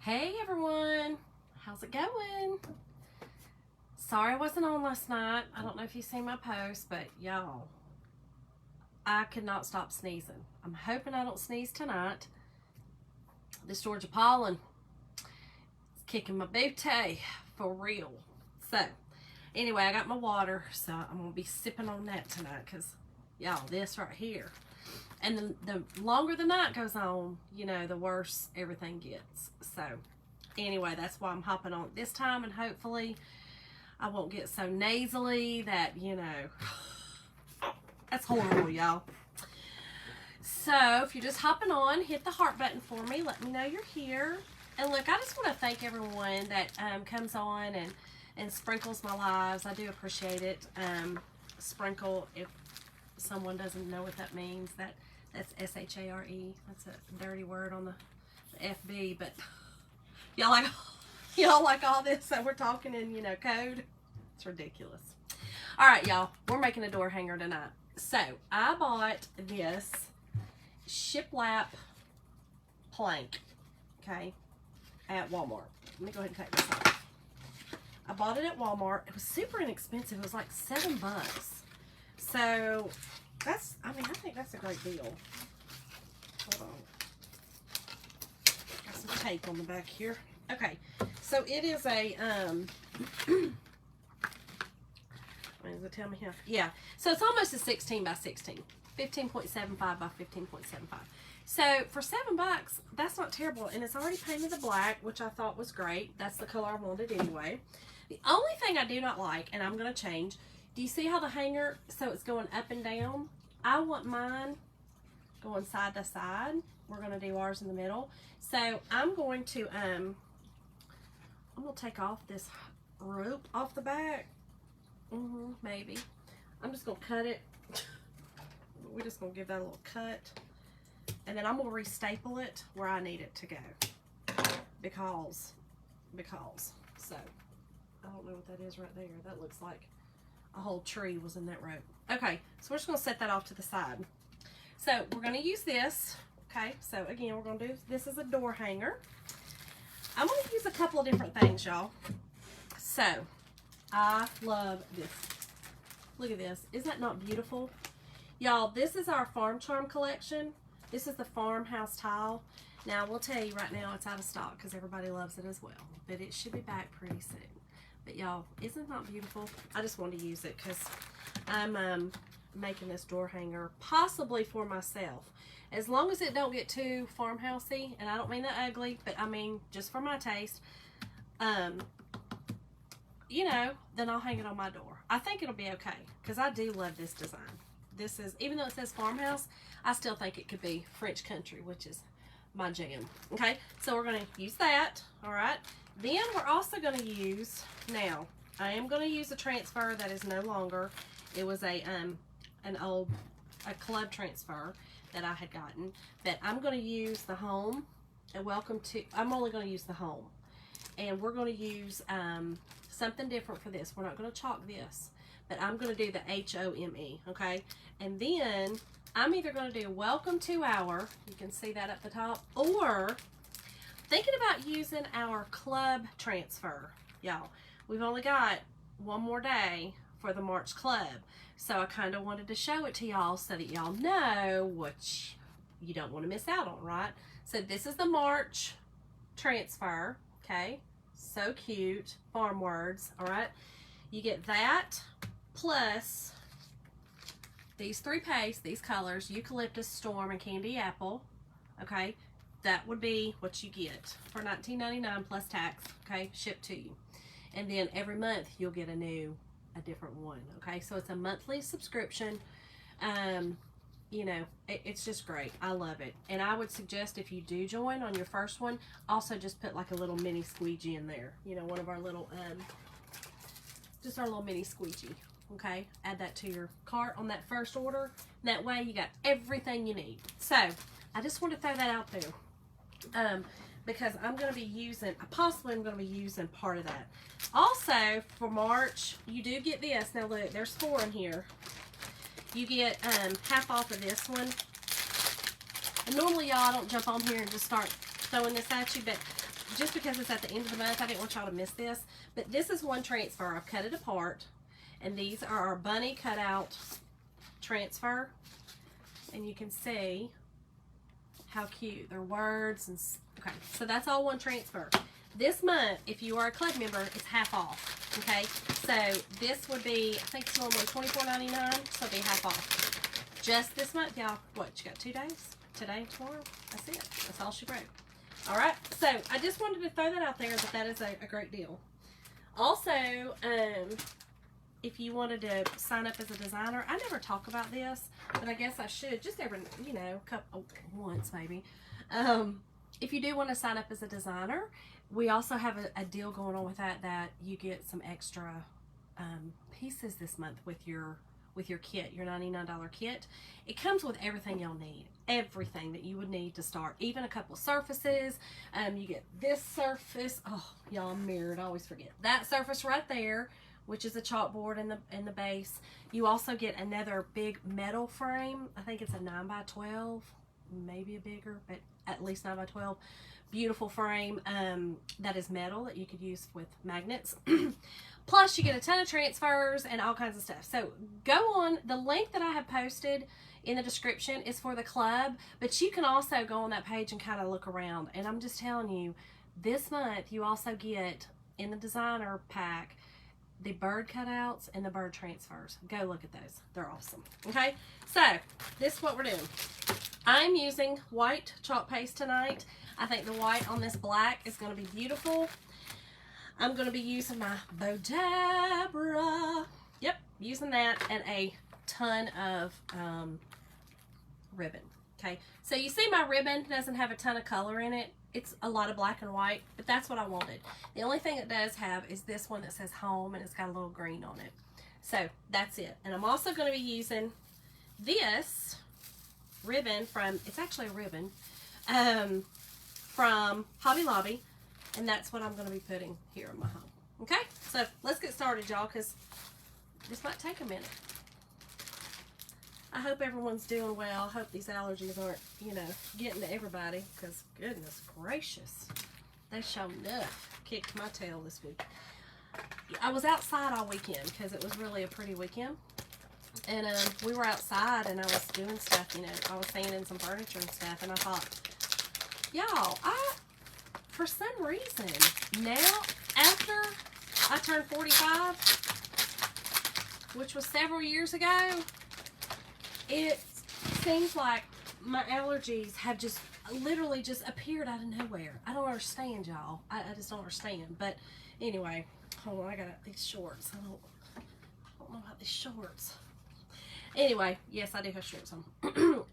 Hey everyone, how's it going? Sorry I wasn't on last night. I don't know if you seen my post, but y'all, I could not stop sneezing. I'm hoping I don't sneeze tonight. This Georgia pollen is kicking my booty for real. So, anyway, I got my water, so I'm going to be sipping on that tonight because, y'all, this right here. And the longer the night goes on, you know, the worse everything gets. So, anyway, that's why I'm hopping on this time, and hopefully I won't get so nasally that, you know, that's horrible, y'all. So, if you're just hopping on, hit the heart button for me. Let me know you're here. And look, I just want to thank everyone that comes on and sprinkles my lives. I do appreciate it. Sprinkle, if someone doesn't know what that means, that's S-H-A-R-E. That's a dirty word on the FB, but y'all like all this that we're talking in, you know, code? It's ridiculous. All right, y'all, we're making a door hanger tonight. So I bought this shiplap plank, okay, at Walmart. Let me go ahead and take this off. I bought it at Walmart. It was super inexpensive. It was like $7. So that's, I think that's a great deal. Hold on. Got some tape on the back here. Okay, so it is a, does it tell me how? Yeah, so it's almost a 16 by 16. 15.75 by 15.75. So for $7, that's not terrible, and it's already painted the black, which I thought was great. That's the color I wanted anyway. The only thing I do not like, and I'm going to change, do you see how the hanger, so it's going up and down? I want mine going side to side. We're going to do ours in the middle. So I'm going to take off this rope off the back. Maybe. I'm just going to cut it. We're just going to give that a little cut. And then I'm going to re-staple it where I need it to go. Because. So, I don't know what that is right there. That looks like a whole tree was in that rope. Okay, so we're just going to set that off to the side. So, we're going to use this. Okay, so again, we're going to do this as a door hanger. I'm going to use a couple of different things, y'all. So, I love this. Look at this. Isn't that not beautiful? Y'all, this is our Farm Charm collection. This is the farmhouse tile. Now, we'll tell you right now it's out of stock because everybody loves it as well. But it should be back pretty soon. But y'all, isn't that beautiful? I just wanted to use it because I'm making this door hanger possibly for myself. As long as it don't get too farmhousey, and I don't mean that ugly, but I mean just for my taste, you know, then I'll hang it on my door. I think it'll be okay because I do love this design. This is, even though it says farmhouse, I still think it could be French country, which is my jam. Okay, so we're going to use that. All right, then we're also going to use, now I am going to use a transfer that is no longer, it was a club transfer that I had gotten, but I'm going to use the home, and I'm only going to use the home, and we're going to use something different for this. We're not going to chalk this, but I'm going to do the HOME, okay? And then I'm either going to do welcome to our, you can see that at the top, or thinking about using our club transfer. Y'all, we've only got one more day for the March club, so I kind of wanted to show it to y'all so that y'all know what you don't want to miss out on, right? So this is the March transfer, okay? So cute, farm words, all right? You get that plus these three pastes, these colors, eucalyptus, storm, and candy apple, okay? That would be what you get for $19.99 plus tax, okay? Shipped to you. And then every month you'll get a different one, okay? So it's a monthly subscription. You know, it's just great. I love it. And I would suggest if you do join on your first one, also just put like a little mini squeegee in there. You know, one of our little, just our little mini squeegee, okay? Add that to your cart on that first order. That way you got everything you need. So, I just want to throw that out there. Because I'm going to be using, possibly I'm going to be using part of that. Also, for March, you do get this. Now look, there's 4 in here. You get half off of this one. And normally, y'all, I don't jump on here and just start throwing this at you, but just because it's at the end of the month, I didn't want y'all to miss this. But this is one transfer. I've cut it apart. And these are our bunny cutout transfer. And you can see how cute. They're words and okay. So that's all one transfer. This month, if you are a club member, it's half off. Okay. So this would be, I think it's normally $24.99. So it'll be half off. Just this month, y'all. What, you got 2 days? Today and tomorrow? That's it. That's all she wrote. All right. So I just wanted to throw that out there, that is a great deal. Also, if you wanted to sign up as a designer, I never talk about this, but I guess I should, just every, you know, once maybe. If you do want to sign up as a designer, we also have a deal going on with that you get some extra pieces this month with your kit, your $99 kit. It comes with everything you'll need, everything that you would need to start, even a couple surfaces. You get this surface. Oh, y'all, I'm mirrored. I always forget that surface right there, which is a chalkboard in the base. You also get another big metal frame. I think it's a 9x12, maybe a bigger, but at least 9x12. Beautiful frame that is metal that you could use with magnets. Plus, you get a ton of transfers and all kinds of stuff. So go on. The link that I have posted in the description is for the club, but you can also go on that page and kind of look around. And I'm just telling you, this month you also get in the designer pack the bird cutouts and the bird transfers. Go look at those. They're awesome. Okay, so this is what we're doing. I'm using white chalk paste tonight. I think the white on this black is going to be beautiful. I'm going to be using my Bodabra. Yep, using that and a ton of ribbon. Okay, so you see my ribbon doesn't have a ton of color in it. It's a lot of black and white, but that's what I wanted. The only thing it does have is this one that says home, and it's got a little green on it. So that's it. And I'm also going to be using this ribbon from, it's actually a ribbon, from Hobby Lobby. And that's what I'm going to be putting here in my home. Okay? So let's get started, y'all, because this might take a minute. I hope everyone's doing well. I hope these allergies aren't, you know, getting to everybody, because goodness gracious, they sure enough kicked my tail this week. I was outside all weekend because it was really a pretty weekend. And we were outside and I was doing stuff, you know, I was sanding some furniture and stuff, and I thought, y'all, for some reason, now, after I turned 45, which was several years ago, it seems like my allergies have just literally just appeared out of nowhere. I don't understand, y'all. I just don't understand. But anyway, hold on, I got these shorts. I don't know about these shorts. Anyway, yes, I do have shorts on.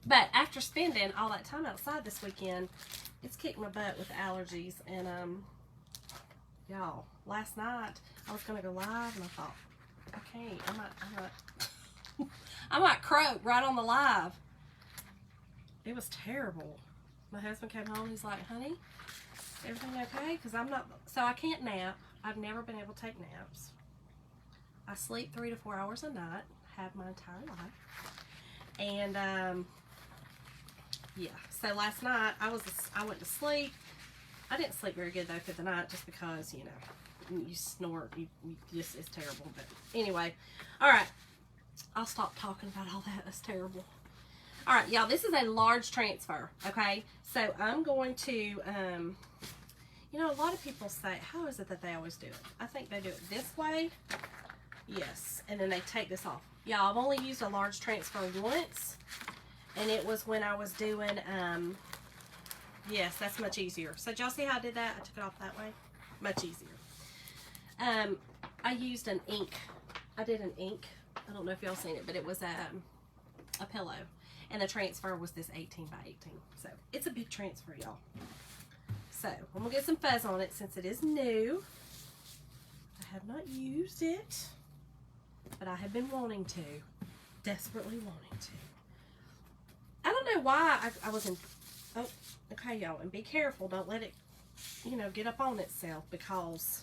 But after spending all that time outside this weekend, it's kicked my butt with allergies. And y'all, last night I was gonna go live and I thought, okay, I might croak right on the live. It was terrible. My husband came home, he's like, honey, everything okay? Because I'm not, so I can't nap. I've never been able to take naps. I sleep 3 to 4 hours a night, have my entire life. And yeah, so last night I went to sleep. I didn't sleep very good though for the night, just because, you know, you snort, you just, it's terrible. But anyway, all right, I'll stop talking about all that. That's terrible. All right, y'all, this is a large transfer, okay? So I'm going to, you know, a lot of people say, how is it that they always do it? I think they do it this way. Yes, and then they take this off. Y'all, I've only used a large transfer once, and it was when I was doing, yes, that's much easier. So did y'all see how I did that? I took it off that way. Much easier. I used an ink. I did an ink. I don't know if y'all seen it, but it was a pillow. And the transfer was this 18 by 18. So it's a big transfer, y'all. So I'm going to get some fuzz on it since it is new. I have not used it, but I have been wanting to. Desperately wanting to. I don't know why I was in... Oh, okay, y'all. And be careful. Don't let it, you know, get up on itself, because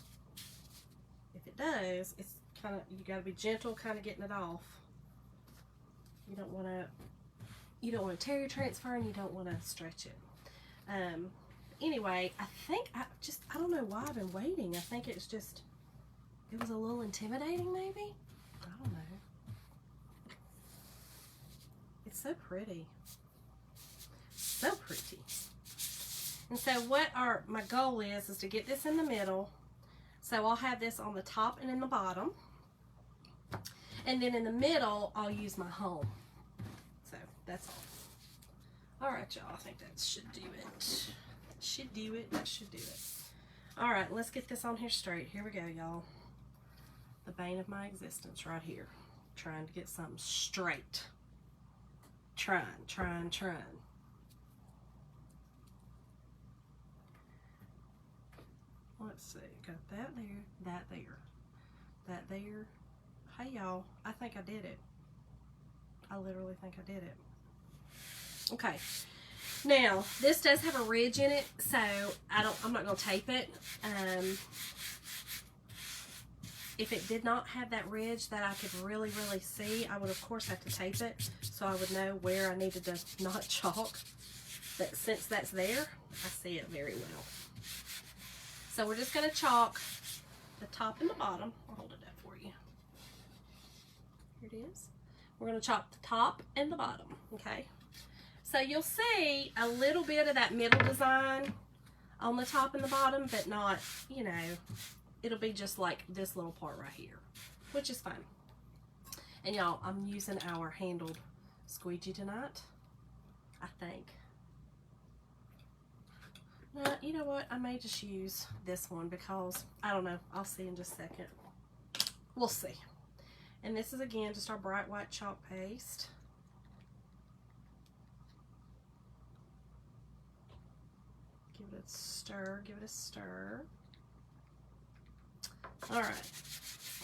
if it does, it's kind of... You got to be gentle kind of getting it off. You don't want to tear your transfer, and you don't want to stretch it. anyway, I think I don't know why I've been waiting. I think it was a little intimidating maybe. I don't know. It's so pretty. So pretty. And so what my goal is to get this in the middle. So I'll have this on the top and in the bottom. And then in the middle, I'll use my home. So that's all. All right, y'all, I think that should do it. Should do it, that should do it. All right, let's get this on here straight. Here we go, y'all. The bane of my existence right here. Trying to get something straight. Trying. Let's see, got that there, that there, that there. Hey y'all, I think I did it. I literally think I did it. Okay, now this does have a ridge in it, so I'm not gonna tape it. If it did not have that ridge that I could really see, I would of course have to tape it so I would know where I needed to not chalk. But since that's there, I see it very well. So we're just going to chalk the top and the bottom. I'll hold it up for you. Here it is. We're going to chalk the top and the bottom, okay? So you'll see a little bit of that middle design on the top and the bottom, but not, you know, it'll be just like this little part right here, which is fine. And y'all, I'm using our handled squeegee tonight, I think. Now, you know what? I may just use this one because, I don't know. I'll see in just a second. We'll see. And this is, again, just our bright white chalk paste. Give it a stir. Give it a stir. All right.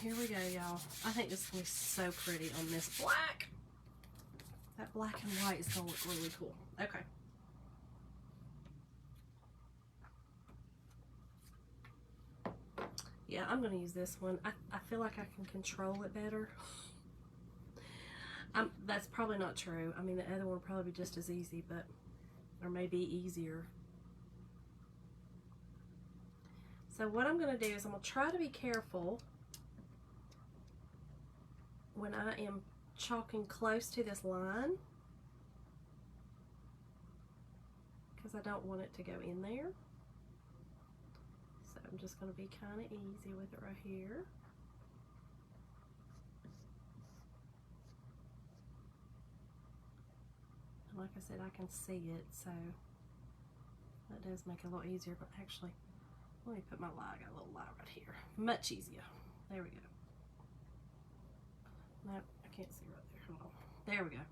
Here we go, y'all. I think this is going to be so pretty on this black. That black and white is going to look really cool. Okay. Yeah, I'm going to use this one. I feel like I can control it better. That's probably not true. I mean, the other one would probably be just as easy, but, or maybe easier. So what I'm going to do is I'm going to try to be careful when I am chalking close to this line, because I don't want it to go in there. So I'm just going to be kind of easy with it right here. And like I said, I can see it, so that does make it a lot easier, but actually, let me put my light. I got a little light right here. Much easier. There we go. No, I can't see right there. Hold on. There we go.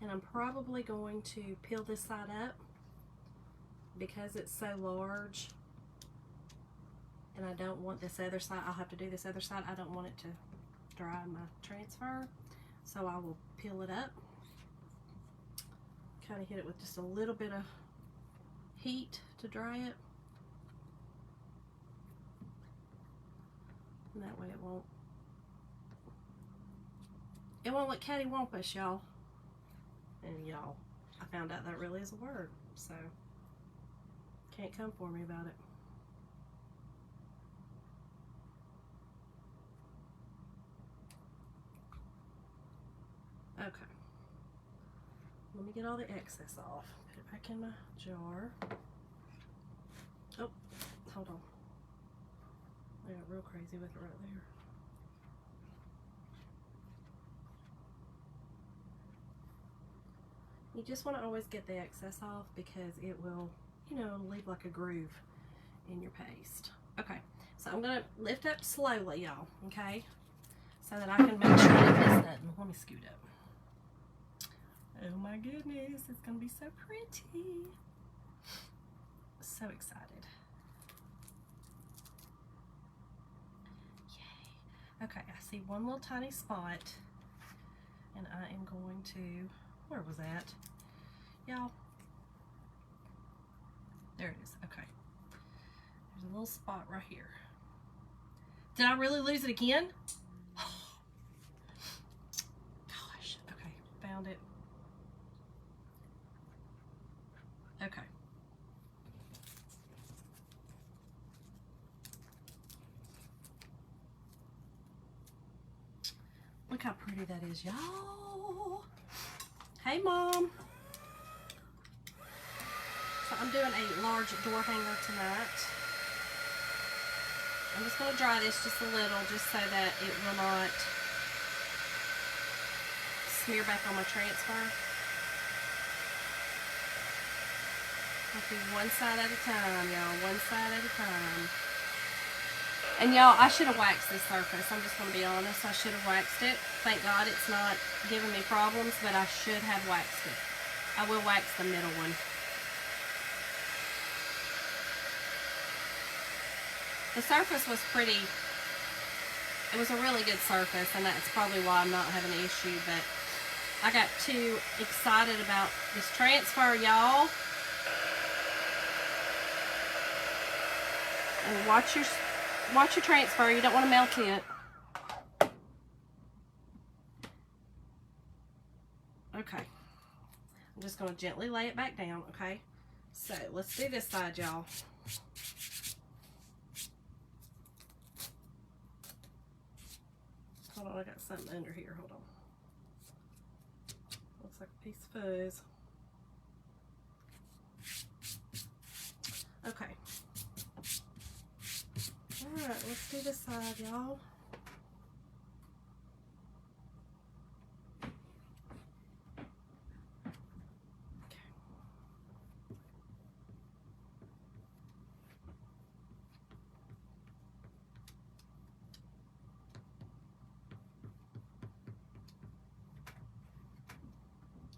And I'm probably going to peel this side up because it's so large, and I don't want this other side. I'll have to do this other side. I don't want it to dry my transfer, so I will peel it up, kind of hit it with just a little bit of heat to dry it, and that way it won't look cattywampus, y'all. And y'all, I found out that really is a word, so can't come for me about it. Okay, let me get all the excess off. Put it back in my jar. Oh, hold on. I got real crazy with it right there. You just want to always get the excess off because it will, you know, leave like a groove in your paste. Okay, so I'm going to lift up slowly, y'all, okay? So that I can make sure that this doesn't. Let me scoot up. Oh my goodness, it's going to be so pretty. So excited. Yay. Okay, I see one little tiny spot, and I am going to, where was that? Y'all, There it is. Okay. There's a little spot right here. Did I really lose it again? Gosh. Okay. Found it. Okay. Look how pretty that is, y'all. Hey, Mom. So I'm doing a large door hanger tonight. I'm just going to dry this just a little, just so that it will not smear back on my transfer. I'll do one side at a time, y'all. One side at a time. And y'all, I should have waxed this surface. I'm just going to be honest. I should have waxed it. Thank God it's not giving me problems, but I should have waxed it. I will wax the middle one. The surface was pretty, it was a really good surface, and that's probably why I'm not having an issue, but I got too excited about this transfer, y'all. And watch your transfer. You don't want to melt it. Okay. I'm just going to gently lay it back down, okay? So, let's do this side, y'all. Hold on, I got something under here. Hold on. Looks like a piece of fuzz. Okay. Alright, let's do this side, y'all.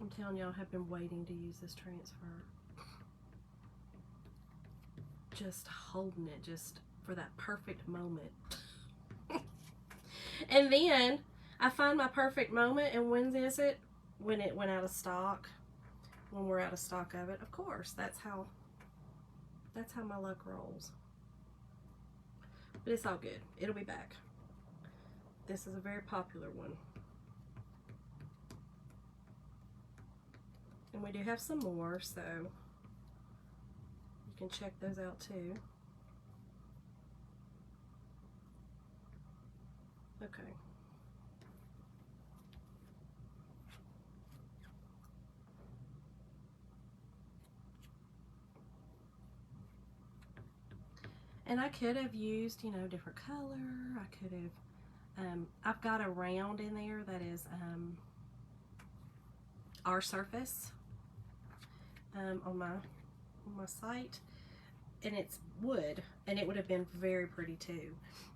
I'm telling y'all, I have been waiting to use this transfer. Just holding it just for that perfect moment. And then I find my perfect moment, and when is it? When it went out of stock. When we're out of stock of it. Of course, that's how my luck rolls. But it's all good. It'll be back. This is a very popular one. And we do have some more, so you can check those out too. Okay. And I could have used, you know, different color. I could have, I've got a round in there that is our surface. On my site, and it's wood, and it would have been very pretty too.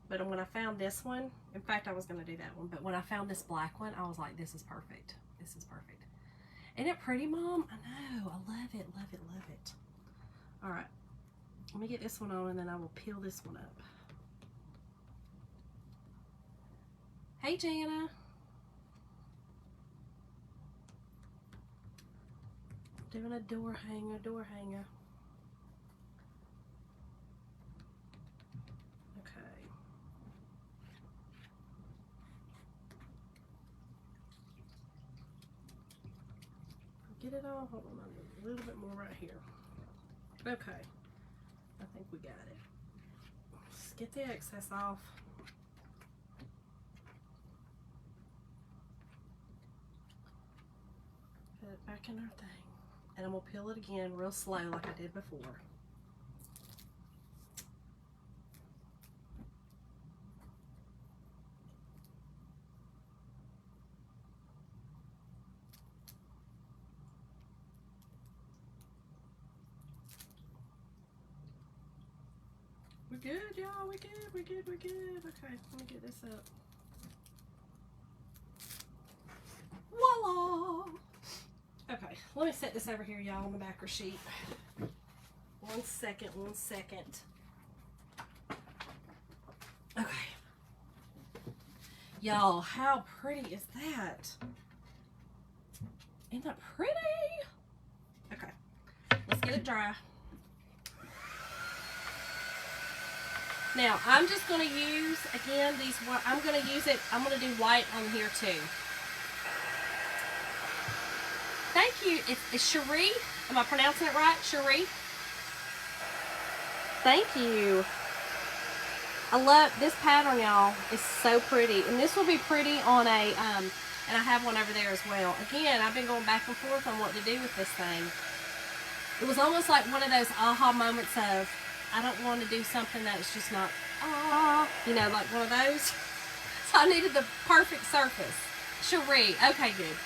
But when I found this one, in fact I was going to do that one, but when I found this black one, I was like, this is perfect. This is perfect. Isn't it pretty, Mom? I know. I love it, love it, love it. All right, let me get this one on, and then I will peel this one up. Hey, Jana. Doing a door hanger, Okay. Get it all? Hold on, a little bit more right here. Okay. I think we got it. Let's get the excess off. Put it back in our thing. And I'm going to peel it again real slow like I did before. We're good, y'all. We're good, we're good, we're good. Okay, let me get this up. Voila! Okay, let me set this over here, y'all, on the backer sheet. One second. Okay. Y'all, how pretty is that? Isn't that pretty? Okay, let's get it dry. Now, I'm just going to use, again, these, I'm going to use it, I'm going to do white on here too. Thank you. It's Cherie. Am I pronouncing it right? Cherie? Thank you. I love this pattern, y'all. It's so pretty. And this will be pretty on a, and I have one over there as well. Again, I've been going back and forth on what to do with this thing. It was almost like one of those aha moments of, I don't want to do something that's just not, you know, like one of those. So I needed the perfect surface. Cherie. Okay, good.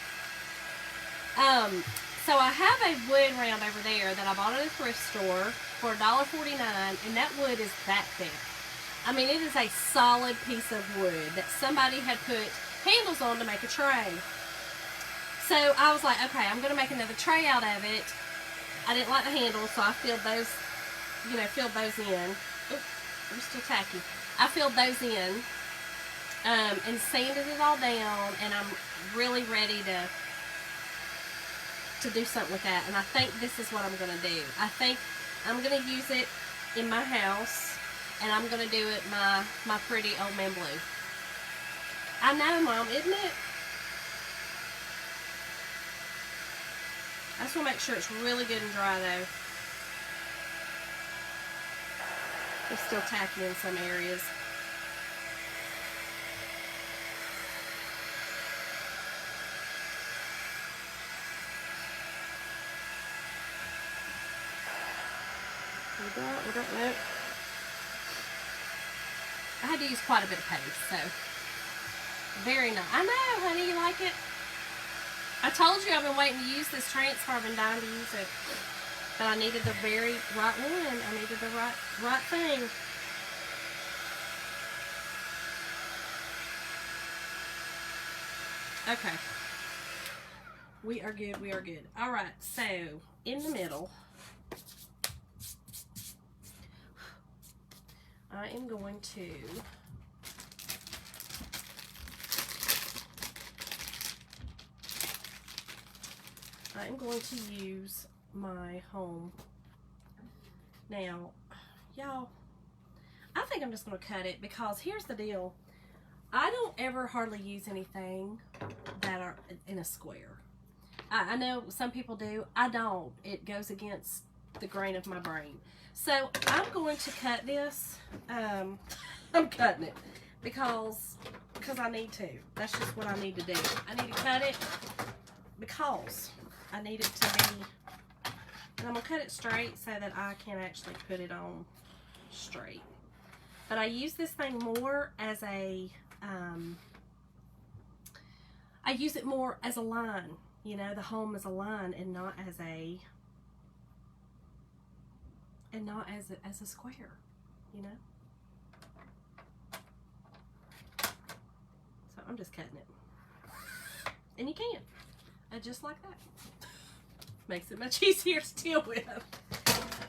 So I have a wood round over there that I bought at a thrift store for $1.49, and that wood is that thick. I mean, it is a solid piece of wood that somebody had put handles on to make a tray. So I was like, okay, I'm going to make another tray out of it. I didn't like the handles, so I filled those, you know, filled those in. Oop, they're still tacky. I filled those in and sanded it all down, and I'm really ready to do something with that. And I think this is what I'm going to do. I think I'm going to use it in my house, and I'm going to do it my pretty old man blue. I know, Mom, isn't it? I just want to make sure it's really good and dry, though. It's still tacky in some areas. Nope. I had to use quite a bit of paste, so very nice. I know, honey, you like it? I told you I've been waiting to use this transfer. I've been dying to use it, but I needed the very right one. I needed the right thing. Okay, we are good. We are good. All right, so in the middle, I am going to use my home. Now, y'all, I think I'm just going to cut it because here's the deal. I don't ever hardly use anything that are in a square. I know some people do. I don't. It goes against the grain of my brain. So I'm going to cut this. I'm cutting it because I need to. That's just what I need to do. I need to cut it because I need it to be, and I'm going to cut it straight so that I can actually put it on straight. But I use this thing more as a, I use it more as a line, you know, the home as a line and not as a, as a square, you know. So I'm just cutting it. And you can. Just like that. Makes it much easier to deal with.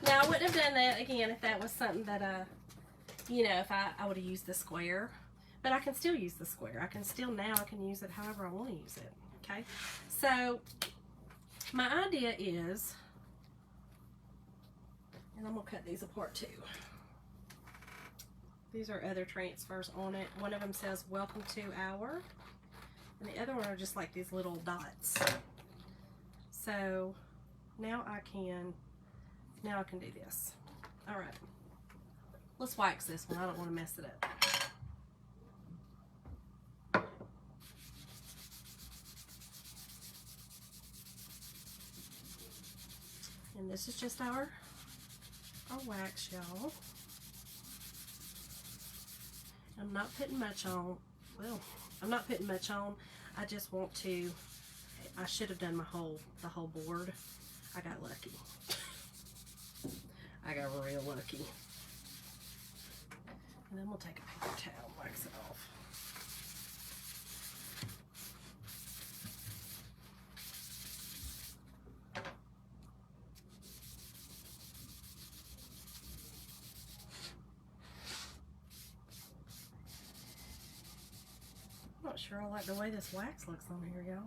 Now, I wouldn't have done that, again, if that was something that, you know, if I would have used the square. But I can still use the square. I can use it however I want to use it. Okay? So, my idea is, and I'm going to cut these apart too. These are other transfers on it. One of them says, welcome to our, and the other one are just like these little dots. So now I can do this. All right, let's wax this one. I don't want to mess it up. And this is just our wax, y'all. I'm not putting much on. Well, I'm not putting much on. I just want to, I should have done the whole board. I got lucky. I got real lucky. And then we'll take a paper towel and wax it off. I'm not sure I like the way this wax looks on here, y'all.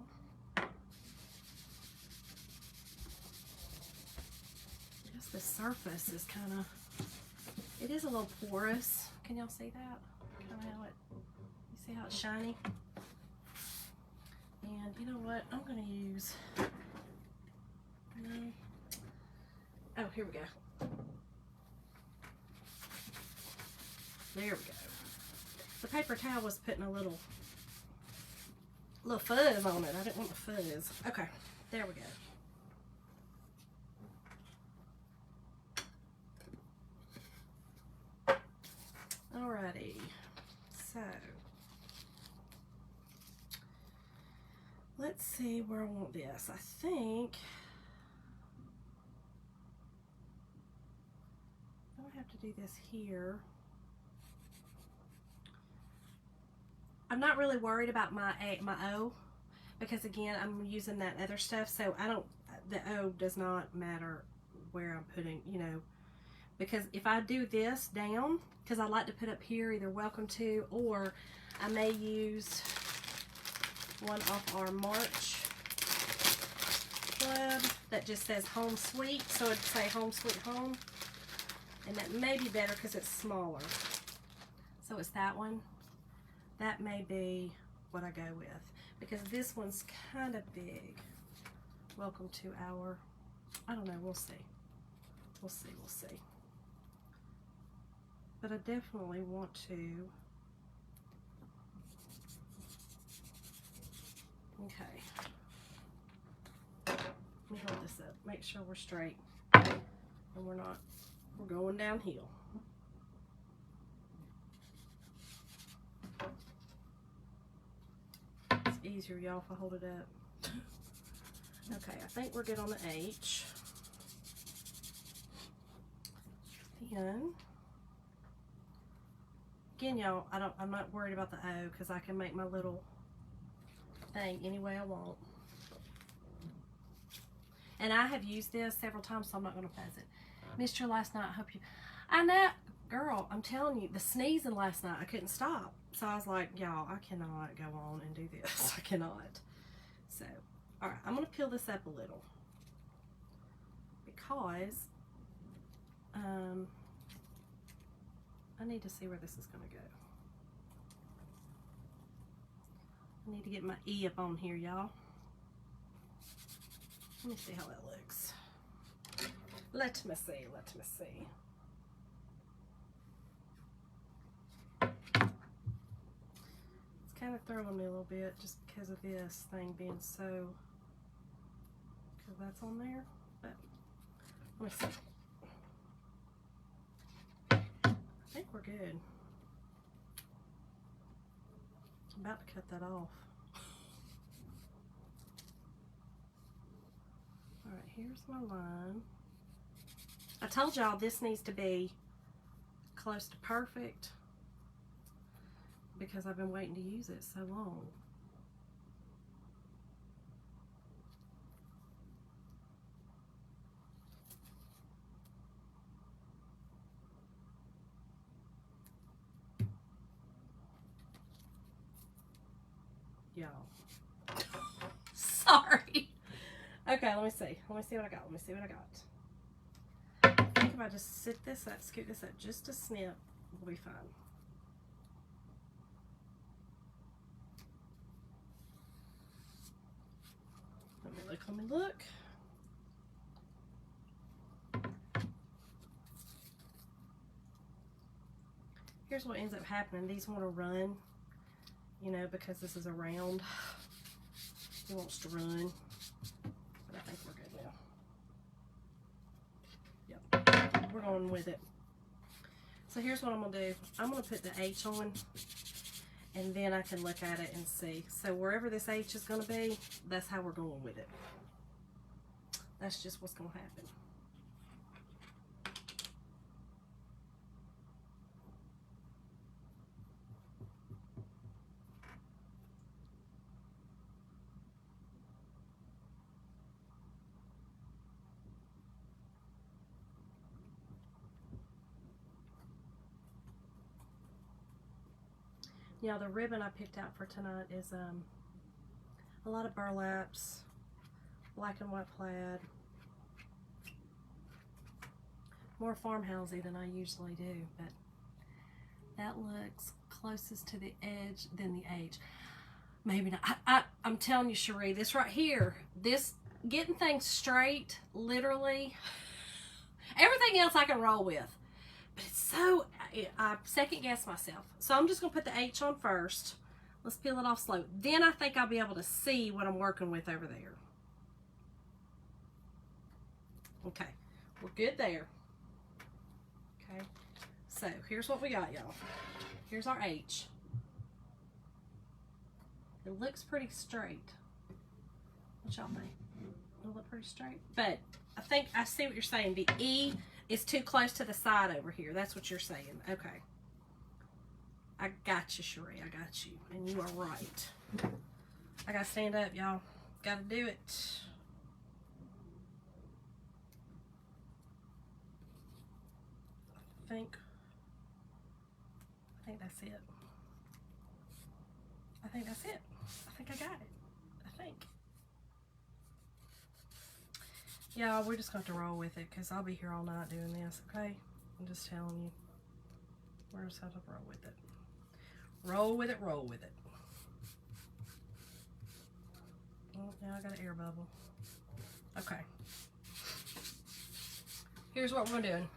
Just the surface is kind of It is a little porous. Can y'all see that? Kind of how it, you see how it's shiny? And you know what? I'm going to use, oh, here we go. There we go. The paper towel was putting a little fuzz on it. I didn't want the fuzz. Okay, there we go. Alrighty, so let's see where I want this. I think I don't have to do this here. I'm not really worried about my O, because again, I'm using that other stuff, so the O does not matter where I'm putting, you know, because if I do this down, because I like to put up here either welcome to, or I may use one off our March club that just says home sweet, so it'd say home sweet home, and that may be better because it's smaller. So it's that one. That may be what I go with, because this one's kind of big. Welcome to our, I don't know, we'll see. We'll see, we'll see. But I definitely want to, okay. Let me hold this up, make sure we're straight, and we're going downhill. It's easier, y'all, if I hold it up. Okay, I think we're good on the H. Then, again, y'all, I'm not worried about the O, because I can make my little thing any way I want. And I have used this several times, so I'm not going to fuzz it. Missed you last night. I hope you... I know, girl, I'm telling you, the sneezing last night, I couldn't stop. So I was like, y'all, I cannot go on and do this. I cannot. So, all right, I'm going to peel this up a little, because I need to see where this is going to go. I need to get my E up on here, y'all. Let me see how that looks. Let me see, let me see. It's kind of throwing me a little bit just because of this thing being so, because that's on there. But let me see. I think we're good. I'm about to cut that off. Alright, here's my line. I told y'all this needs to be close to perfect, because I've been waiting to use it so long. Y'all. Sorry. Okay, let me see. Let me see what I got. Let me see what I got. I think if I just sit this up, scoot this up just a snip, we'll be fine. Let me look, let me look. Here's what ends up happening. These want to run, you know, because this is a round. He wants to run. But I think we're good now. Yep, we're going with it. So here's what I'm going to do. I'm going to put the H on, and then I can look at it and see. So wherever this H is going to be, that's how we're going with it. That's just what's going to happen. Now the ribbon I picked out for tonight is a lot of burlaps, black and white plaid, more farmhousey than I usually do, but that looks closest to the edge than the edge. Maybe not. I'm telling you, Cherie, this right here, this getting things straight, literally, everything else I can roll with. But it's so, I second guess myself. So I'm just going to put the H on first. Let's peel it off slow. Then I think I'll be able to see what I'm working with over there. Okay, we're good there. Okay, so here's what we got, y'all. Here's our H. It looks pretty straight. What y'all think? It'll look pretty straight. But I think I see what you're saying. The E is too close to the side over here. That's what you're saying. Okay. I got you, Cherie. I got you. And you are right. I gotta stand up, y'all. Gotta do it. I think that's it. I think that's it. I think I got it. I think. Yeah, we're just going to roll with it because I'll be here all night doing this, okay? I'm just telling you. We're just going to roll with it. Roll with it, roll with it. Oh, now I got an air bubble. Okay. Here's what we're doing.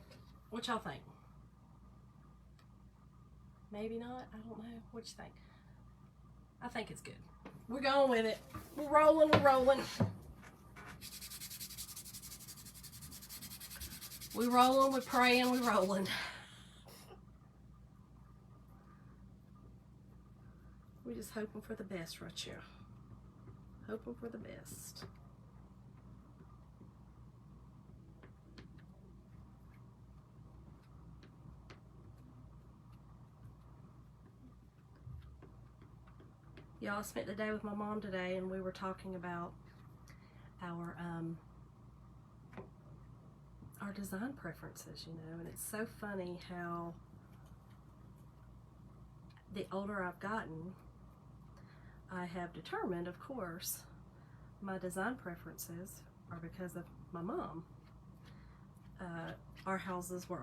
What y'all think? Maybe not. I don't know. What you think? I think it's good. We're going with it. We're rolling. We're rolling. We rolling. We're praying. We're rolling. We're just hoping for the best right here. Hoping for the best. Y'all, spent the day with my mom today, and we were talking about our design preferences, you know, and it's so funny how the older I've gotten, I have determined, of course, my design preferences are because of my mom. Our houses were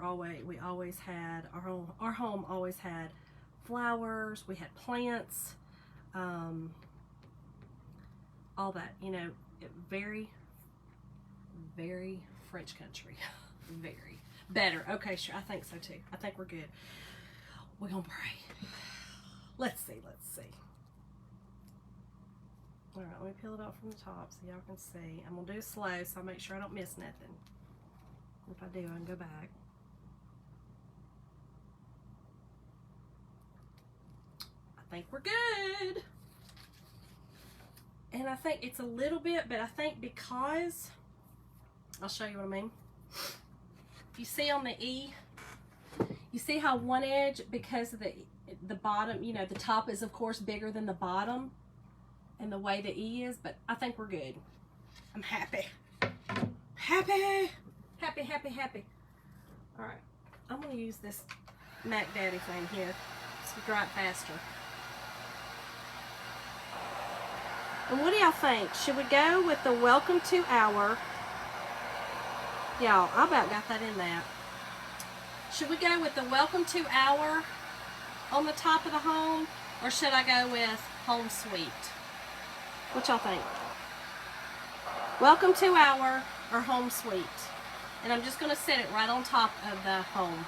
we always had, our home always had flowers, we had plants, all that, you know, very, very French country. Very. Better. Okay, sure. I think so too. I think we're good. We're gonna pray. Let's see. Alright, let me peel it off from the top so y'all can see. I'm gonna do it slow so I make sure I don't miss nothing. If I do, I can go back. I think we're good. And I think it's a little bit, but I think because, I'll show you what I mean. You see on the E, you see how one edge, because of the bottom, you know, the top is of course bigger than the bottom and the way the E is, but I think we're good. I'm happy. Happy. All right, I'm gonna use this Mac Daddy thing here to dry it faster. And what do y'all think? Should we go with the welcome to our, y'all, I about got that in that. Should we go with the welcome to our on the top of the home, or should I go with home sweet? What y'all think? Welcome to our or home sweet. And I'm just going to set it right on top of the home.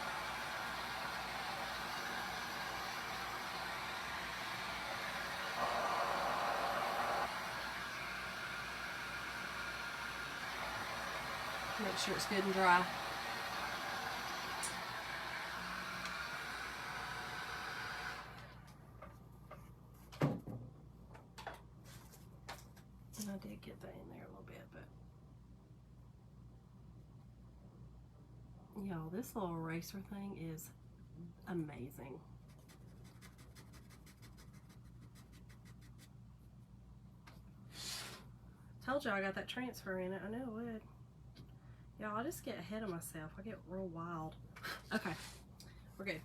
Make sure it's good and dry. And I did get that in there a little bit, but y'all, this little eraser thing is amazing. Told you I got that transfer in it. I knew it would. Y'all, I just get ahead of myself. I get real wild. Okay, we're good.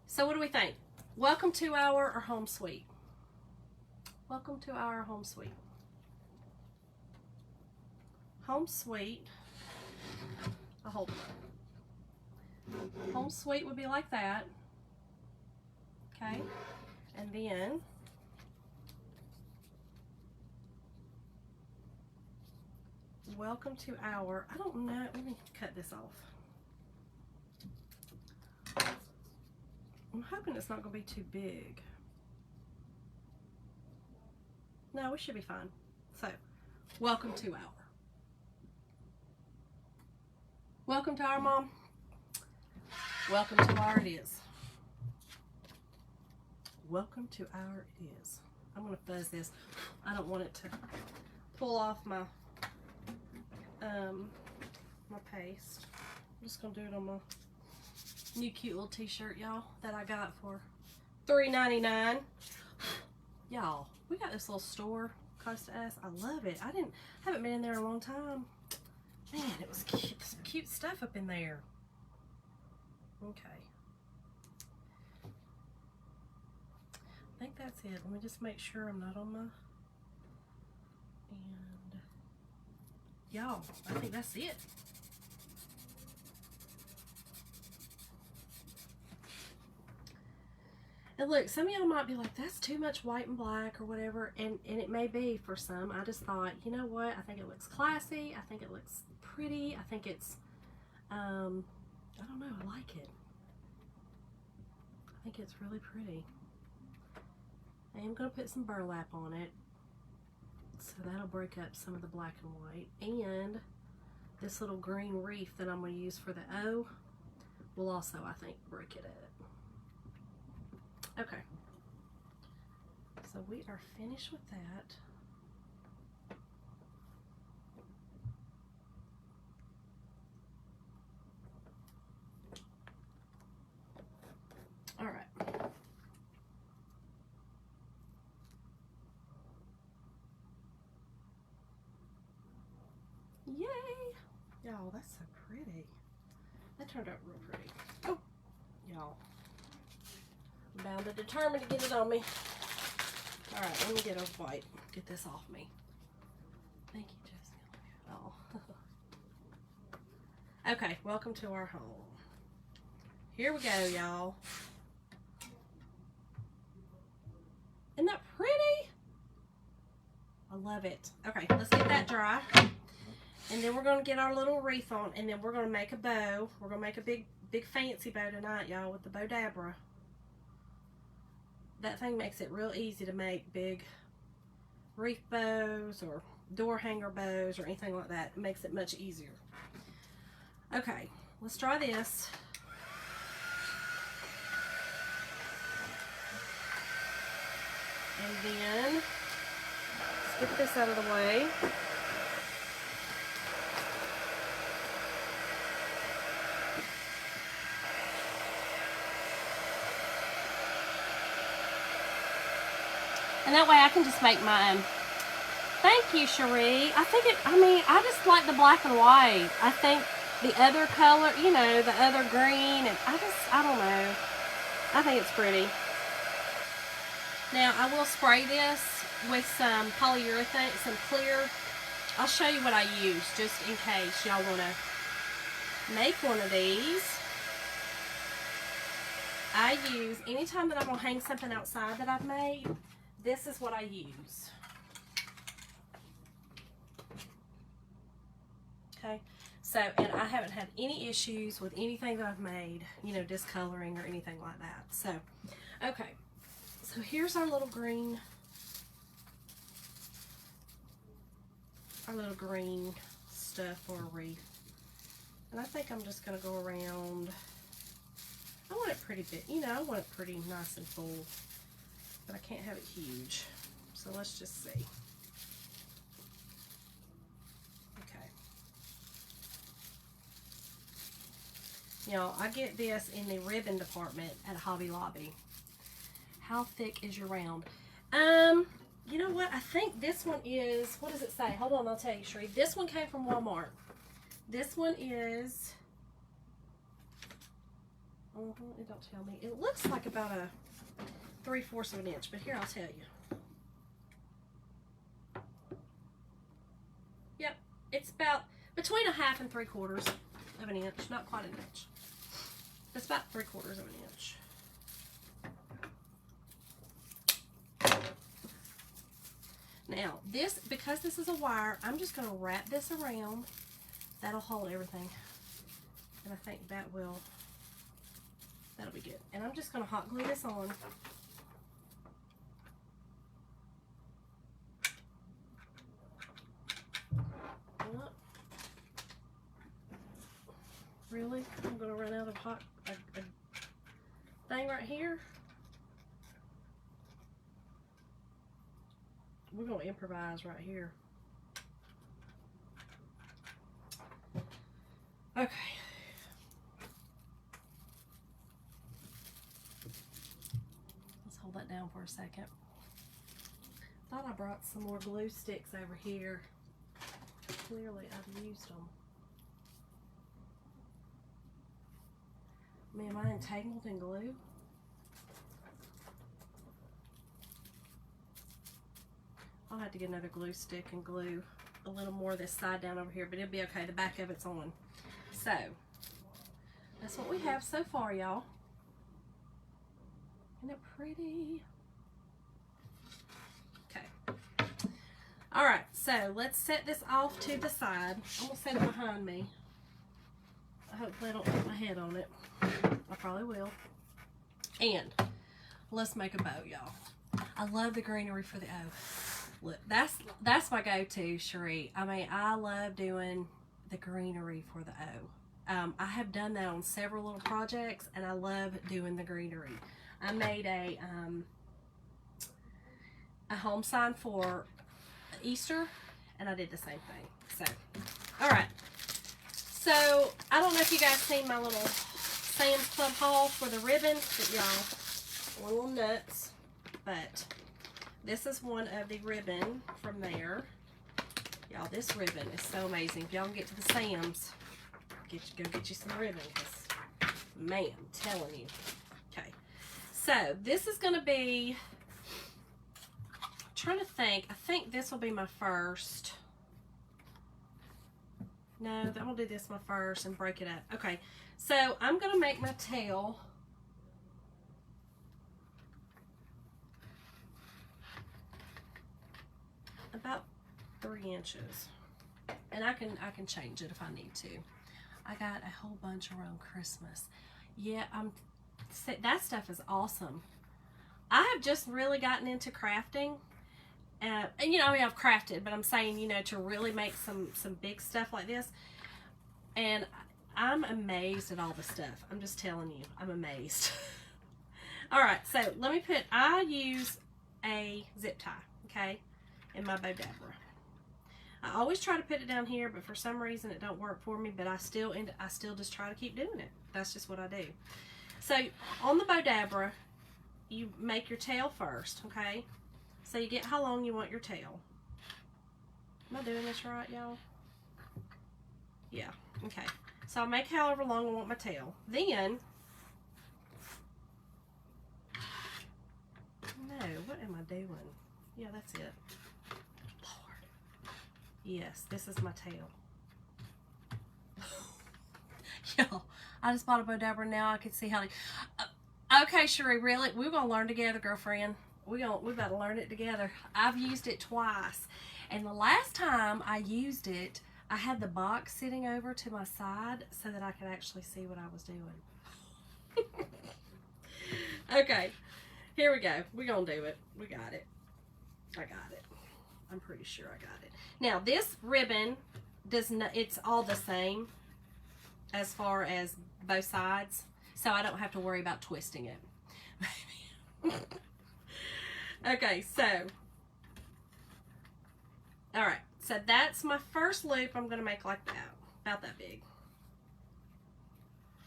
So what do we think? Welcome to our or home sweet? Welcome to our home sweet. Home sweet. I'll hold it up. Home sweet would be like that. Okay. And then welcome to our, I don't know, let me cut this off. I'm hoping it's not going to be too big. No, we should be fine. So, welcome to our. Welcome to our, Mom. Welcome to our it is. Welcome to our it is. I'm going to fuzz this. I don't want it to pull off my my paste. I'm just going to do it on my new cute little t-shirt, y'all, that I got for $3.99. Y'all, we got this little store close to us. I love it. Haven't been in there in a long time. Man, it was cute. Some cute stuff up in there. Okay. I think that's it. Let me just make sure I'm not on my, and y'all, I think that's it. And look, some of y'all might be like, that's too much white and black or whatever, and it may be for some. I just thought, you know what, I think it looks classy, I think it looks pretty, I think it's, I don't know, I like it. I think it's really pretty. I am going to put some burlap on it, so that'll break up some of the black and white, and this little green reef that I'm going to use for the O will also, I think, break it up. Okay, so we are finished with that. All right. Yay! Y'all, that's so pretty. That turned out real pretty. Oh, y'all. Bound and determined to get it on me. All right, let me get a white. Get this off me. Thank you, Jessica. Oh. Okay, welcome to our home. Here we go, y'all. Isn't that pretty? I love it. Okay, let's get that dry. And then we're going to get our little wreath on, and then we're going to make a bow. We're going to make a big fancy bow tonight, y'all, with the Bowdabra. That thing makes it real easy to make big wreath bows or door hanger bows or anything like that. It makes it much easier. Okay, let's try this. And then, let's get this out of the way. And that way I can just make mine. Thank you, Cherie. I just like the black and white. I think the other color, you know, the other green, and I don't know. I think it's pretty. Now, I will spray this with some polyurethane, some clear. I'll show you what I use, just in case y'all want to make one of these. I use, anytime that I'm going to hang something outside that I've made, this is what I use. Okay, so, and I haven't had any issues with anything that I've made, you know, discoloring or anything like that. So, okay, so here's our little green stuff for a wreath. And I think I'm just going to go around. I want it pretty big, you know, I want it pretty nice and full. But I can't have it huge. So let's just see. Okay. Y'all, I get this in the ribbon department at Hobby Lobby. How thick is your round? You know what? I think this one is, what does it say? Hold on, I'll tell you, Sheree. This one came from Walmart. This one is, it don't tell me. It looks like about a 3/4 of an inch, but here I'll tell you. Yep, it's about between 1/2 and 3/4 of an inch, not quite an inch. It's about 3/4 of an inch. Now, this, because this is a wire, I'm just going to wrap this around. That'll hold everything. And I think that'll be good. And I'm just going to hot glue this on. Really? I'm going to run out of a thing right here. We're going to improvise right here. Okay. Let's hold that down for a second. Thought I brought some more glue sticks over here. Clearly I've used them. Man, am I entangled in glue? I'll have to get another glue stick and glue a little more of this side down over here, but it'll be okay. The back of it's on. So, that's what we have so far, y'all. Isn't it pretty? Okay. All right, so let's set this off to the side. I'm gonna set it behind me. Hopefully I don't hit my head on it. I probably will. And let's make a bow, y'all. I love the greenery for the O. Look, that's my go-to, Cherie. I mean, I love doing the greenery for the O. I have done that on several little projects, and I love doing the greenery. I made a home sign for Easter, and I did the same thing. So, all right. So, I don't know if you guys seen my little Sam's Club haul for the ribbon, but y'all, a little nuts, but this is one of the ribbon from there. Y'all, this ribbon is so amazing. If y'all can get to the Sam's, go get you some ribbon, because, man, I'm telling you. Okay, so this is going to be, I'm trying to think, I think this will be my first. No, I'm going to do this my first and break it up. Okay, so I'm going to make my tail about 3 inches. And I can change it if I need to. I got a whole bunch around Christmas. Yeah, that stuff is awesome. I have just really gotten into crafting. And you know, I mean, I've crafted, but I'm saying, you know, to really make some big stuff like this. And I'm amazed at all the stuff. I'm just telling you, I'm amazed. All right, so let me I use a zip tie, okay, in my Bodabra. I always try to put it down here, but for some reason it don't work for me, but I still just try to keep doing it. That's just what I do. So on the Bodabra, you make your tail first, okay? So you get how long you want your tail. Am I doing this right, y'all? Yeah, okay. So I'll make however long I want my tail. Then, no, what am I doing? Yeah, that's it. Lord. Yes, this is my tail. Y'all, I just bought a Bodabra, now I can see how to... okay, Cherie, really? We're going to learn together, girlfriend. We got to learn it together. I've used it twice, and the last time I used it, I had the box sitting over to my side so that I could actually see what I was doing. Okay, here we go. We're gonna do it. We got it. I got it. I'm pretty sure I got it. Now this ribbon does not. It's all the same as far as both sides, so I don't have to worry about twisting it. Okay, so, all right, so that's my first loop. I'm going to make like that, about that big.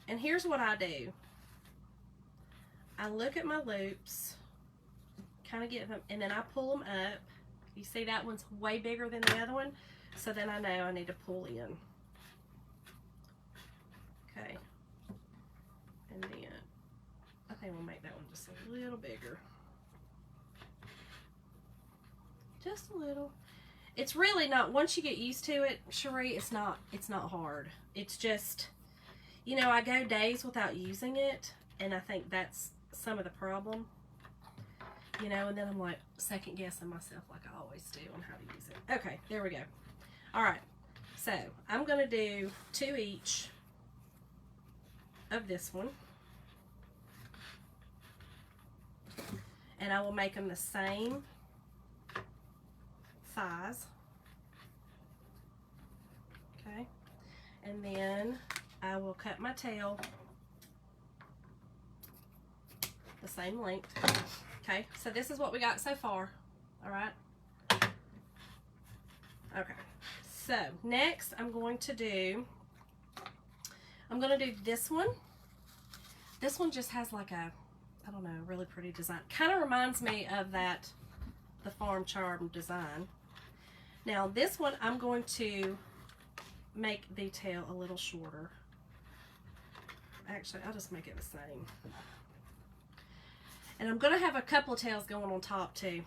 And here's what I do. I look at my loops, kind of get them, and then I pull them up. You see that one's way bigger than the other one, so then I know I need to pull in. Okay, and then I think we'll make that one just a little bigger. Just a little. It's really not, once you get used to it, Cherie, it's not hard. It's just, You know, I go days without using it, and I think that's some of the problem. You know, and then I'm like second guessing myself like I always do on how to use it. Okay, there we go. All right, so I'm gonna do 2 each of this one. And I will make them the same size. Okay, and then I will cut my tail the same length. Okay, so this is what we got so far. All right. Okay, so next I'm going to do this one. This one just has like a, I don't know, really pretty design. Kind of reminds me of that, the Farm Charm design. Now this one I'm going to make the tail a little shorter. Actually, I'll just make it the same. And I'm going to have a couple of tails going on top too.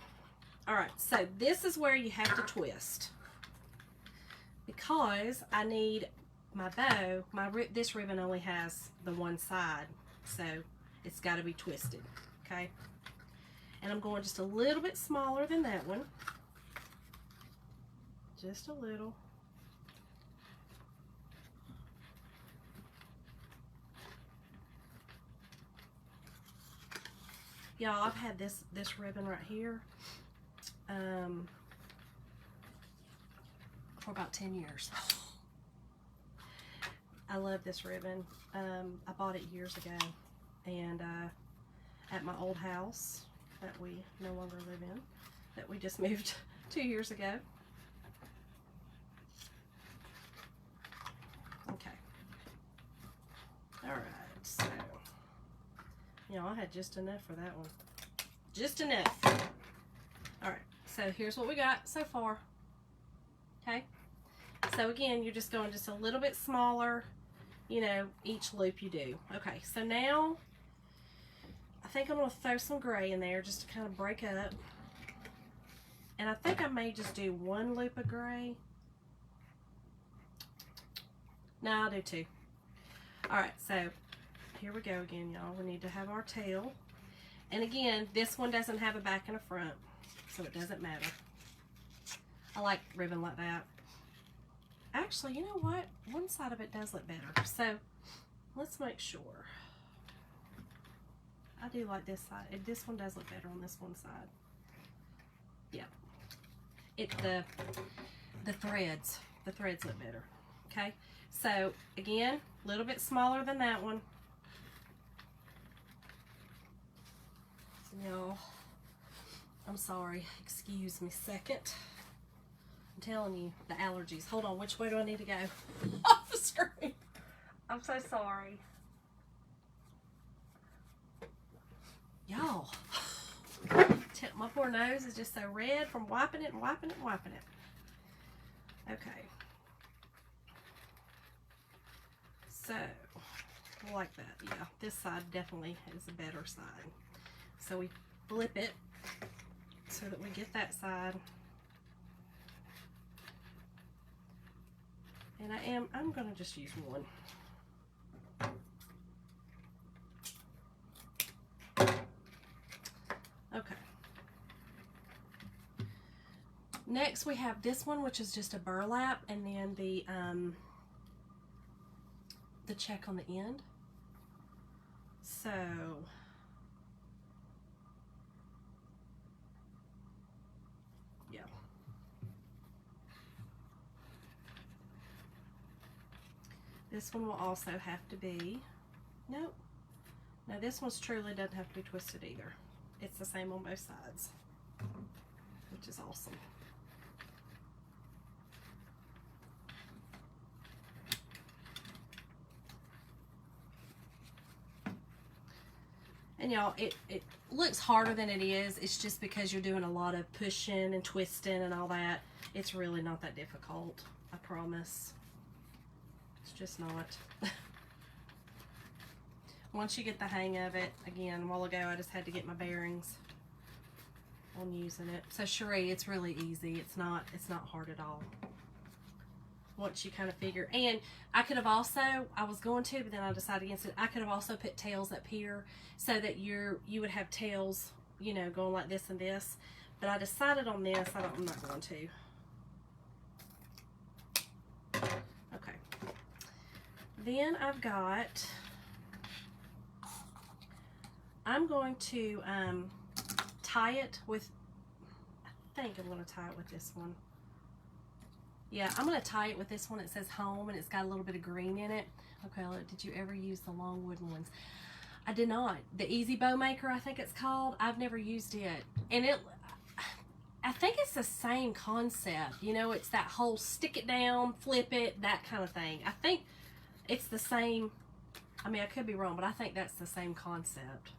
Alright, so this is where you have to twist. Because I need my bow, this ribbon only has the one side. So it's got to be twisted. Okay? And I'm going just a little bit smaller than that one. Just a little. Y'all, I've had this ribbon right here for about 10 years. I love this ribbon. I bought it years ago, and at my old house that we no longer live in, that we just moved 2 years ago. Okay. All right, so. You know, I had just enough for that one. Just enough. Alright, so here's what we got so far. Okay? So again, you're just going just a little bit smaller, you know, each loop you do. Okay, so now, I think I'm going to throw some gray in there just to kind of break up. And I think I may just do 1 loop of gray. No, I'll do 2. Alright, so here we go again, y'all. We need to have our tail. And again, this one doesn't have a back and a front, so it doesn't matter. I like ribbon like that. Actually, you know what? One side of it does look better. So let's make sure. I do like this side. This one does look better on this one side. Yeah. The threads look better. Okay. So again, a little bit smaller than that one. No, I'm sorry. Excuse me a second. I'm telling you, the allergies. Hold on, which way do I need to go? Off the screen. I'm so sorry. Y'all, my poor nose is just so red from wiping it and wiping it and wiping it. Okay. So, like that. Yeah, this side definitely is a better side. So we flip it so that we get that side. And I'm going to just use 1. Okay. Next we have this one, which is just a burlap, and then the check on the end. So yeah. This one will also have to be, nope. No, this one's truly doesn't have to be twisted either. It's the same on both sides, which is awesome. And y'all, it looks harder than it is. It's just because you're doing a lot of pushing and twisting and all that. It's really not that difficult, I promise. It's just not. Once you get the hang of it, again, a while ago I just had to get my bearings on using it. So Cherie, it's really easy. It's not hard at all. once you kind of figure. And I could have also, I was going to, but then I decided against it. I could have also put tails up here so that you would have tails, you know, going like this and this. But I decided on this. I'm not going to. Okay. Then I've got, I'm going to tie it with, I think I'm going to tie it with this one. Yeah, I'm going to tie it with this one. It says home and it's got a little bit of green in it. Okay, look, did you ever use the long wooden ones? I did not. The Easy Bow Maker, I think it's called. I've never used it. And I think it's the same concept. You know, it's that whole stick it down, flip it, that kind of thing. I think it's the same. I mean, I could be wrong, but I think that's the same concept.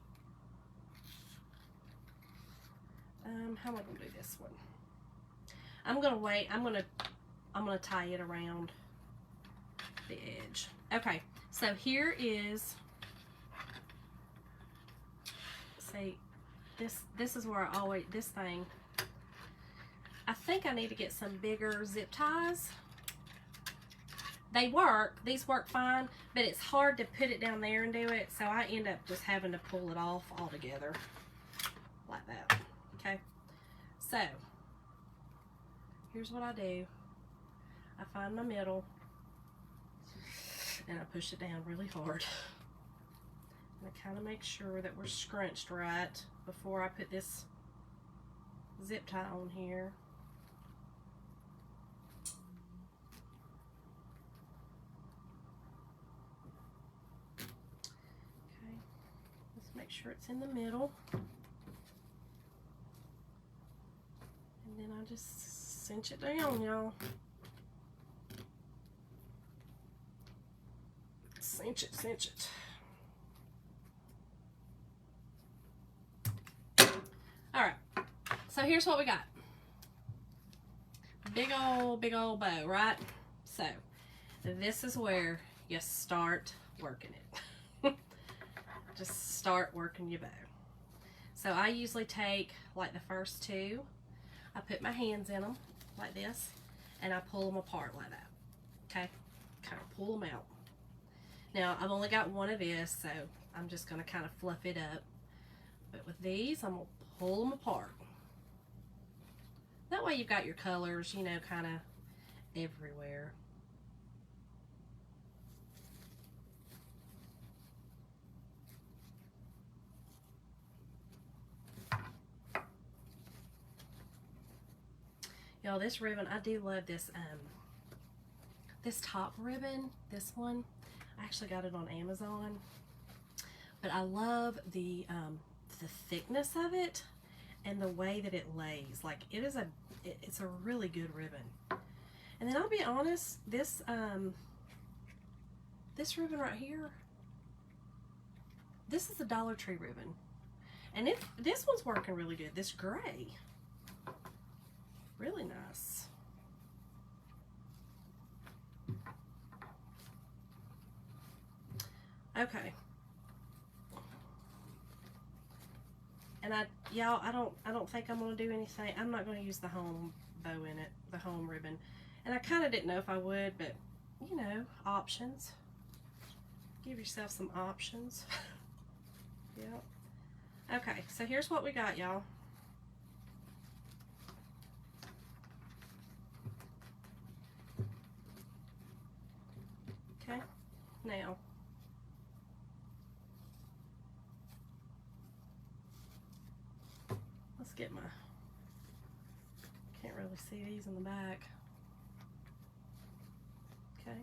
How am I going to do this one? I'm going to wait. I'm going to tie it around the edge. Okay, so here is, see, this is where I always, this thing, I think I need to get some bigger zip ties. They work, these work fine, but it's hard to put it down there and do it, so I end up just having to pull it off altogether, like that, okay? So, here's what I do. I find my middle, and I push it down really hard. And I kind of make sure that we're scrunched right before I put this zip tie on here. Okay, let's make sure it's in the middle. And then I just cinch it down, y'all. Cinch it, cinch it. All right, so here's what we got. Big old bow, right? So this is where you start working it. Just start working your bow. So I usually take like the first two, I put my hands in them like this, and I pull them apart like that. Okay, kind of pull them out. Now, I've only got one of this, so I'm just going to kind of fluff it up. But with these, I'm going to pull them apart. That way you've got your colors, you know, kind of everywhere. Y'all, this ribbon, I do love this, this top ribbon, this one. I actually got it on Amazon, but I love the thickness of it and the way that it lays. Like, it's a really good ribbon. And then I'll be honest, this this ribbon right here, this is a Dollar Tree ribbon, and this one's working really good. This gray, really nice. Okay. And y'all, I don't think I'm gonna do anything. I'm not gonna use the home bow in it, the home ribbon. And I kind of didn't know if I would, but you know, options. Give yourself some options. Yep. Okay, so here's what we got, y'all. Okay, now. Let's get my, can't really see these in the back. Okay.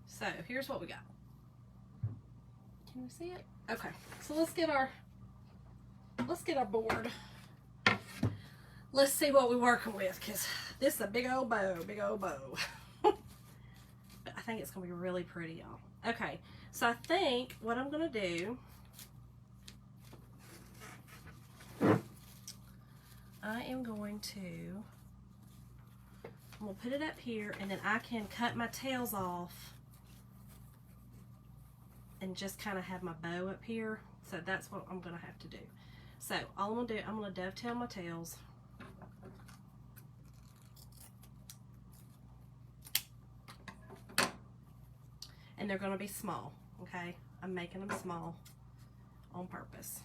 So here's what we got. Can you see it? Okay. So let's get our board. Let's see what we're working with, because this is a big old bow, big old bow. But I think it's gonna be really pretty, y'all. Okay. So I think what I'm gonna do, I am going to, I'm going to put it up here, and then I can cut my tails off and just kind of have my bow up here. So that's what I'm going to have to do. So all I'm going to do, I'm going to dovetail my tails. and they're going to be small, okay? I'm making them small on purpose.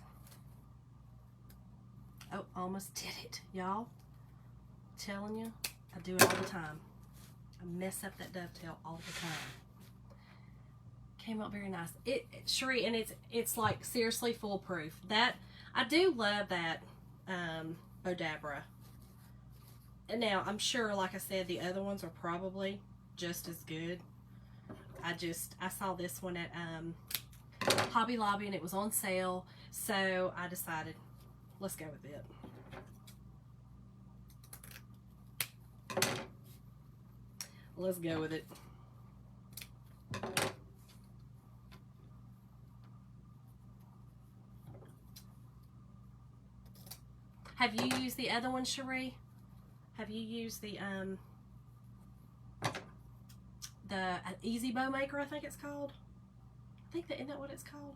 Oh, almost did it, y'all. Telling you, I do it all the time. I mess up that dovetail all the time. Came out very nice. Cherie, and it's like seriously foolproof. That I do love that Bodabra. And now I'm sure, like I said, the other ones are probably just as good. I saw this one at Hobby Lobby and it was on sale, so I decided let's go with it. Let's go with it. Have you used the other one, Cherie? Have you used the Easy Bow Maker, I think it's called? Isn't that what it's called?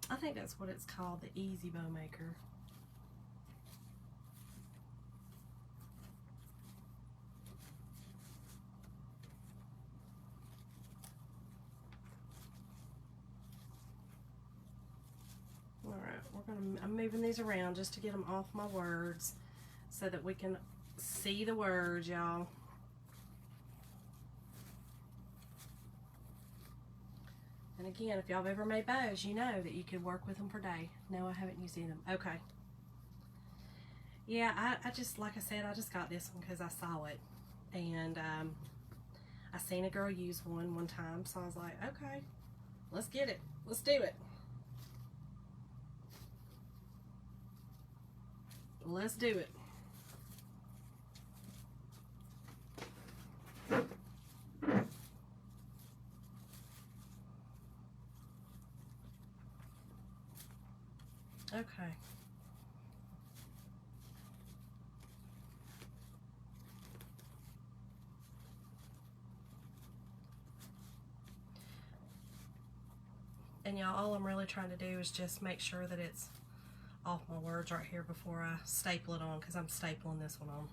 I think that's what it's called, the Easy Bow Maker. I'm moving these around just to get them off my words so that we can see the words, y'all. And again, if y'all have ever made bows, you know that you could work with them for day. No, I haven't used any of them. Okay. Yeah, I just, like I said, I just got this one because I saw it. And I seen a girl use one time, so I was like, okay, let's get it. Let's do it. Let's do it. Okay. And y'all, all I'm really trying to do is just make sure that it's off my words right here before I staple it on, because I'm stapling this one on.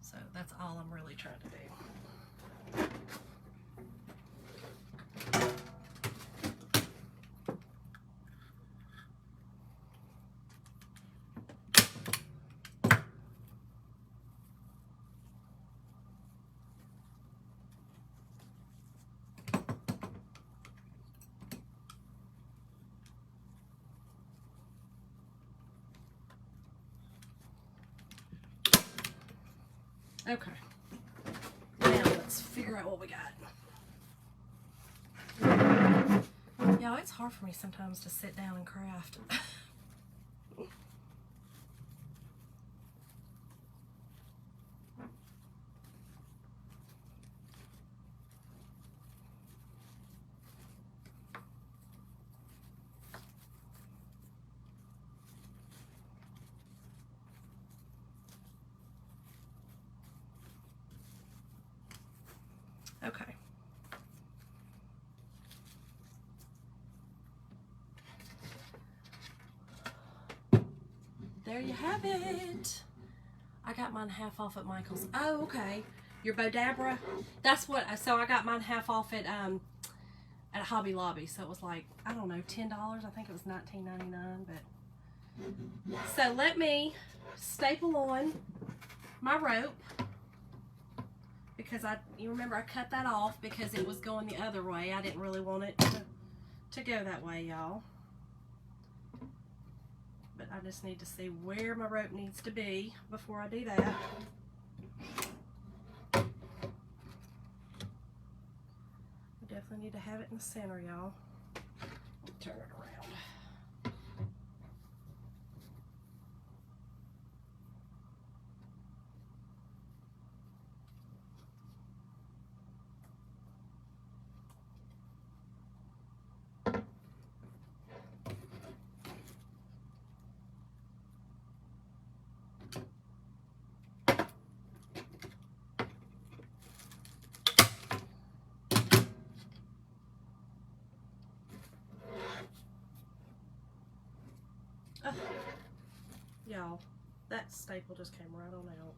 So that's all I'm really trying to do. Okay, now let's figure out what we got. Y'all, it's hard for me sometimes to sit down and craft. Okay. There you have it. I got mine half off at Michael's. Oh, okay. Your Bodabra. That's what. So I got mine half off at Hobby Lobby. So it was like, I don't know, $10. I think it was $19.99. But so let me staple on my rope, because you remember I cut that off because it was going the other way. I didn't really want it to go that way, y'all. But I just need to see where my rope needs to be before I do that. I definitely need to have it in the center, y'all. Turn it around. Ugh. Y'all, that staple just came right on out.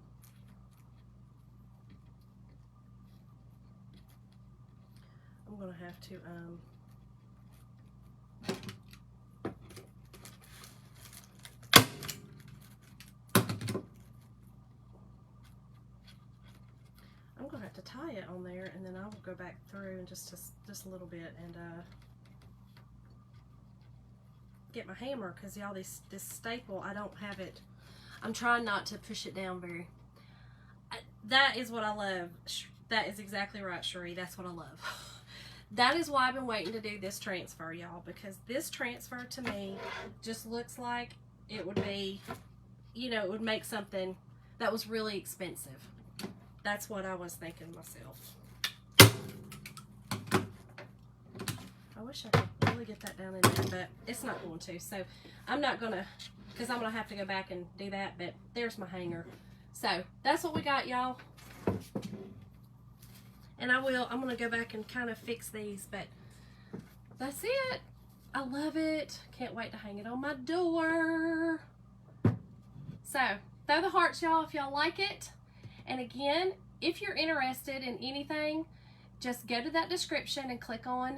I'm gonna have to I'm gonna have to tie it on there, and then I will go back through and just a little bit and get my hammer, because y'all, this staple, I don't have it. I'm trying not to push it down very. That is what I love. That is exactly right, Cherie. That's what I love. That is why I've been waiting to do this transfer, y'all, because this transfer to me just looks like it would be, you know, it would make something that was really expensive. That's what I was thinking myself. I wish I could really get that down in there, but it's not going to. So I'm not going to, because I'm going to have to go back and do that, but there's my hanger. So that's what we got, y'all. And I'm going to go back and kind of fix these, but that's it. I love it. Can't wait to hang it on my door. So throw the hearts, y'all, if y'all like it. And again, if you're interested in anything, just go to that description and click on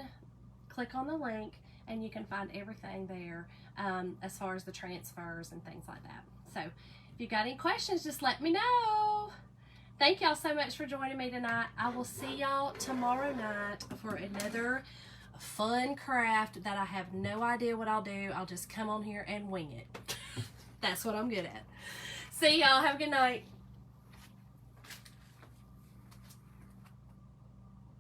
the link, and you can find everything there as far as the transfers and things like that. So if you got any questions, just let me know. Thank y'all so much for joining me tonight. I will see y'all tomorrow night for another fun craft that I have no idea what I'll do. I'll just come on here and wing it. That's what I'm good at. See y'all. Have a good night.